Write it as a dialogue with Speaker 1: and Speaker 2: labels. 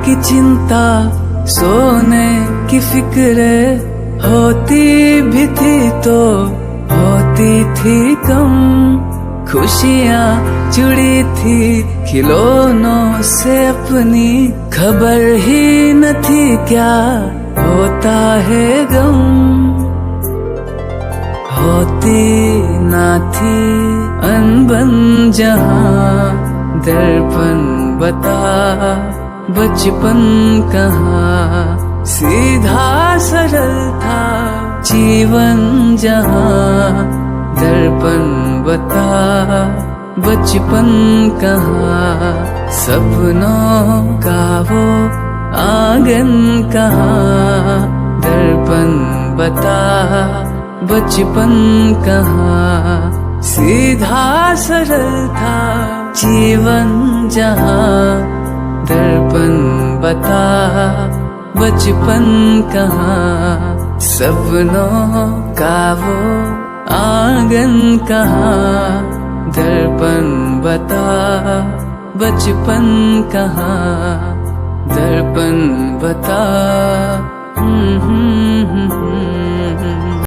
Speaker 1: की चिंता, सोने की फिक्र होती भी थी तो होती थी कम। खुशियाँ जुड़ी थी खिलौनों से अपनी, खबर ही न थी क्या होता है गम। होती ना थी अनबन जहाँ, दर्पण बता बचपन कहाँ। सीधा सरल था जीवन जहाँ, दर्पण बता बचपन कहाँ। सपनों का वो आंगन कहाँ, दर्पण बता बचपन कहाँ। सीधा सरल था जीवन जहाँ, दर्पण बता बचपन कहाँ। सपनों का वो आंगन कहाँ, दर्पण बता बचपन कहाँ। दर्पण बता